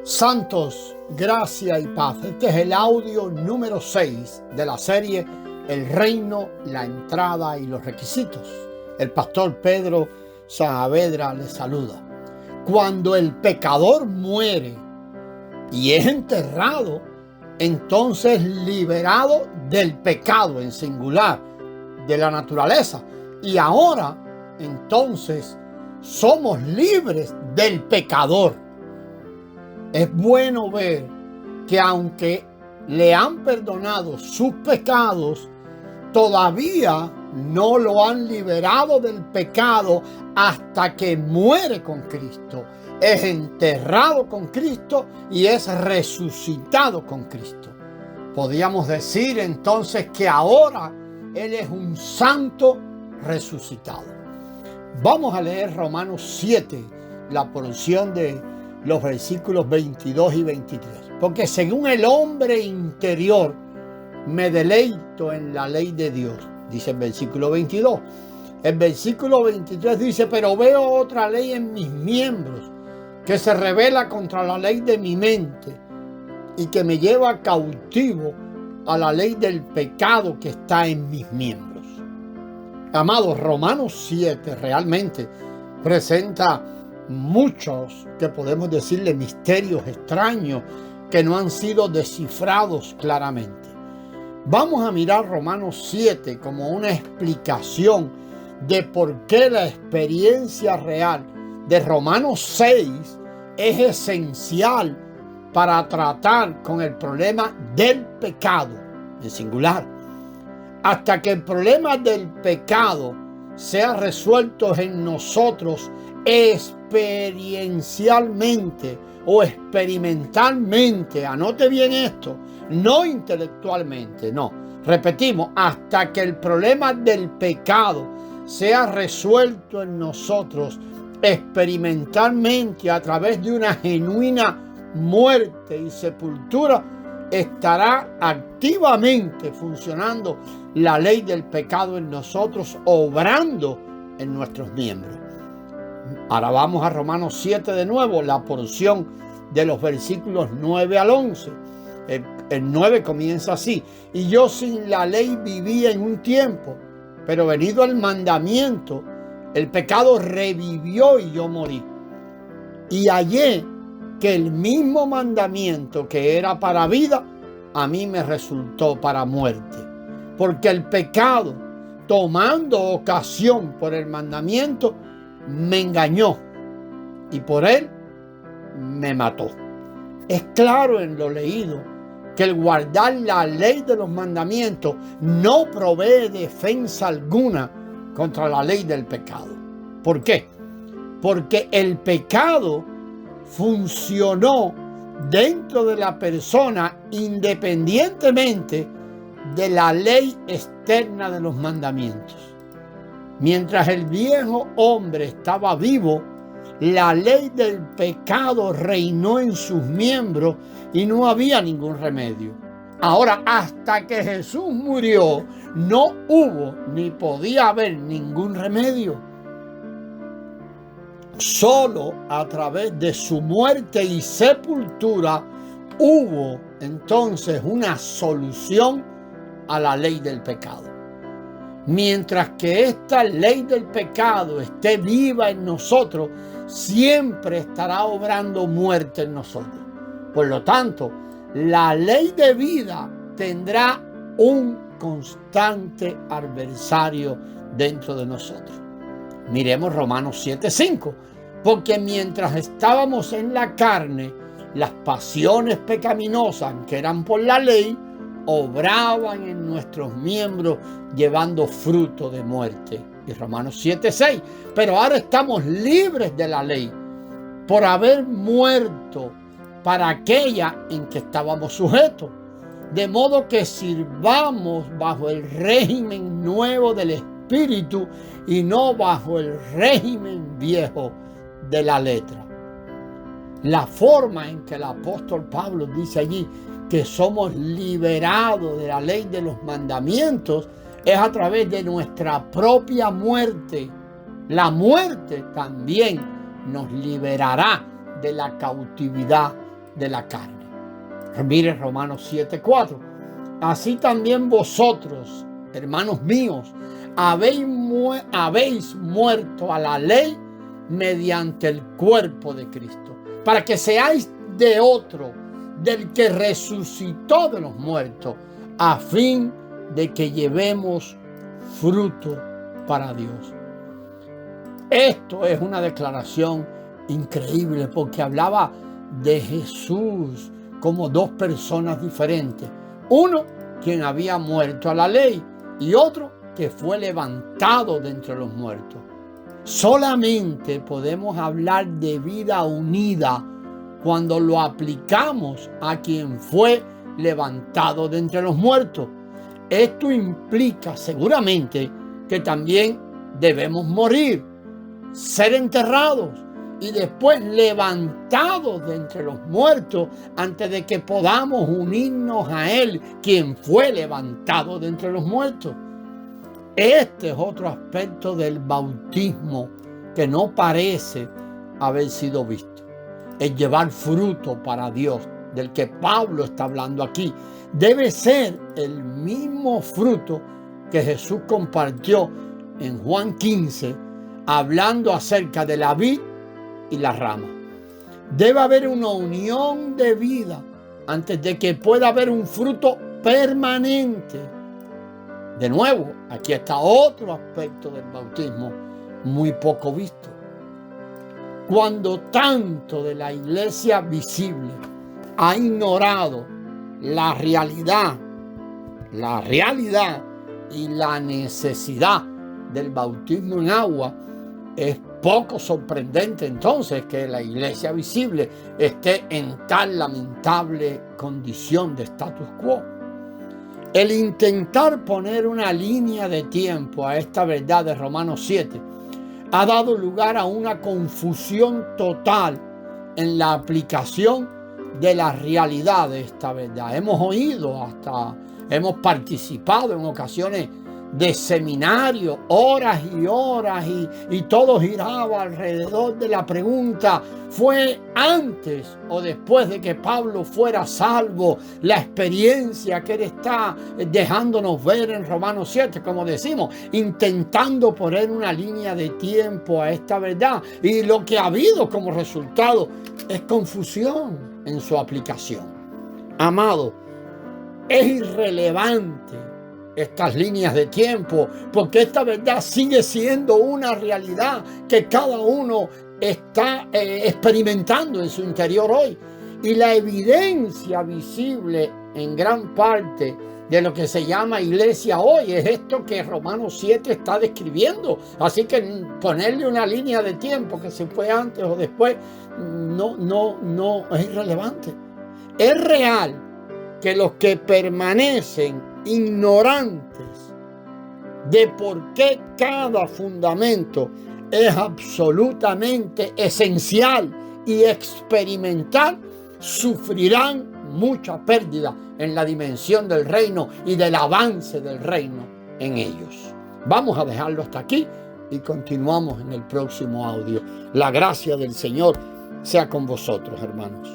Santos, gracia y paz. Este es el audio número 6 de la serie El Reino, la Entrada y los Requisitos. El pastor Pedro Saavedra les saluda. Cuando el pecador muere y es enterrado, entonces liberado del pecado en singular, de la naturaleza. Y ahora, entonces, somos libres del pecador. Es bueno ver que aunque le han perdonado sus pecados, todavía no lo han liberado del pecado hasta que muere con Cristo, es enterrado con Cristo y es resucitado con Cristo. Podríamos decir entonces que ahora Él es un santo resucitado. Vamos a leer Romanos 7, la porción de los versículos 22 y 23. Porque según el hombre interior me deleito en la ley de Dios, dice el versículo 22. El versículo 23 dice, pero veo otra ley en mis miembros que se rebela contra la ley de mi mente y que me lleva cautivo a la ley del pecado que está en mis miembros. Amados, Romanos 7 realmente presenta muchos, que podemos decirle, misterios extraños que no han sido descifrados claramente. Vamos a mirar Romanos 7 como una explicación de por qué la experiencia real de Romanos 6 es esencial para tratar con el problema del pecado, en singular. Hasta que el problema del pecado sea resuelto en nosotros experiencialmente o experimentalmente, anote bien esto, no intelectualmente, no. Repetimos, hasta que el problema del pecado sea resuelto en nosotros experimentalmente a través de una genuina muerte y sepultura, estará activamente funcionando la ley del pecado en nosotros, obrando en nuestros miembros. Ahora vamos a Romanos 7 de nuevo, la porción de los versículos 9 al 11. El 9 comienza así: y yo sin la ley vivía en un tiempo, pero venido el mandamiento, el pecado revivió y yo morí. Y hallé que el mismo mandamiento que era para vida, a mí me resultó para muerte. Porque el pecado, tomando ocasión por el mandamiento, me engañó y por él me mató. Es claro en lo leído que el guardar la ley de los mandamientos no provee defensa alguna contra la ley del pecado. ¿Por qué? Porque el pecado funcionó dentro de la persona independientemente de la ley externa de los mandamientos. Mientras el viejo hombre estaba vivo, la ley del pecado reinó en sus miembros y no había ningún remedio. Ahora, hasta que Jesús murió, no hubo ni podía haber ningún remedio. Solo a través de su muerte y sepultura hubo entonces una solución a la ley del pecado. Mientras que esta ley del pecado esté viva en nosotros, siempre estará obrando muerte en nosotros. Por lo tanto, la ley de vida tendrá un constante adversario dentro de nosotros. Miremos Romanos 7:5. Porque mientras estábamos en la carne, las pasiones pecaminosas que eran por la ley, obraban en nuestros miembros llevando fruto de muerte. Y Romanos 7:6. Pero ahora estamos libres de la ley por haber muerto para aquella en que estábamos sujetos. De modo que sirvamos bajo el régimen nuevo del Espíritu y no bajo el régimen viejo de la letra. La forma en que el apóstol Pablo dice allí que somos liberados de la ley de los mandamientos es a través de nuestra propia muerte. La muerte también nos liberará de la cautividad de la carne. Mire Romanos 7:4. Así también vosotros, hermanos míos, habéis muerto a la ley mediante el cuerpo de Cristo, para que seáis de otro, del que resucitó de los muertos, a fin de que llevemos fruto para Dios. Esto es una declaración increíble, porque hablaba de Jesús como dos personas diferentes. Uno, quien había muerto a la ley, y otro, que fue levantado de entre los muertos. Solamente podemos hablar de vida unida cuando lo aplicamos a quien fue levantado de entre los muertos. Esto implica seguramente que también debemos morir, ser enterrados y después levantados de entre los muertos antes de que podamos unirnos a Él, quien fue levantado de entre los muertos. Este es otro aspecto del bautismo que no parece haber sido visto. Es llevar fruto para Dios, del que Pablo está hablando aquí. Debe ser el mismo fruto que Jesús compartió en Juan 15, hablando acerca de la vid y la rama. Debe haber una unión de vida antes de que pueda haber un fruto permanente. De nuevo, aquí está otro aspecto del bautismo muy poco visto. Cuando tanto de la iglesia visible ha ignorado la realidad y la necesidad del bautismo en agua, es poco sorprendente entonces que la iglesia visible esté en tan lamentable condición de status quo. El intentar poner una línea de tiempo a esta verdad de Romanos 7 ha dado lugar a una confusión total en la aplicación de la realidad de esta verdad. Hemos oído, hemos participado en ocasiones de seminarios, horas y horas, y todo giraba alrededor de la pregunta: ¿fue antes o después de que Pablo fuera salvo? La experiencia que él está dejándonos ver en Romanos 7, como decimos, intentando poner una línea de tiempo a esta verdad, y lo que ha habido como resultado es confusión en su aplicación. Amado, es irrelevante estas líneas de tiempo, porque esta verdad sigue siendo una realidad que cada uno está experimentando en su interior hoy. Y la evidencia visible en gran parte de lo que se llama iglesia hoy es esto que Romanos 7 está describiendo. Así que ponerle una línea de tiempo que se fue antes o después no es irrelevante. Es real que los que permanecen ignorantes de por qué cada fundamento es absolutamente esencial y experimental, sufrirán mucha pérdida en la dimensión del reino y del avance del reino en ellos. Vamos a dejarlo hasta aquí y continuamos en el próximo audio. La gracia del Señor sea con vosotros, hermanos.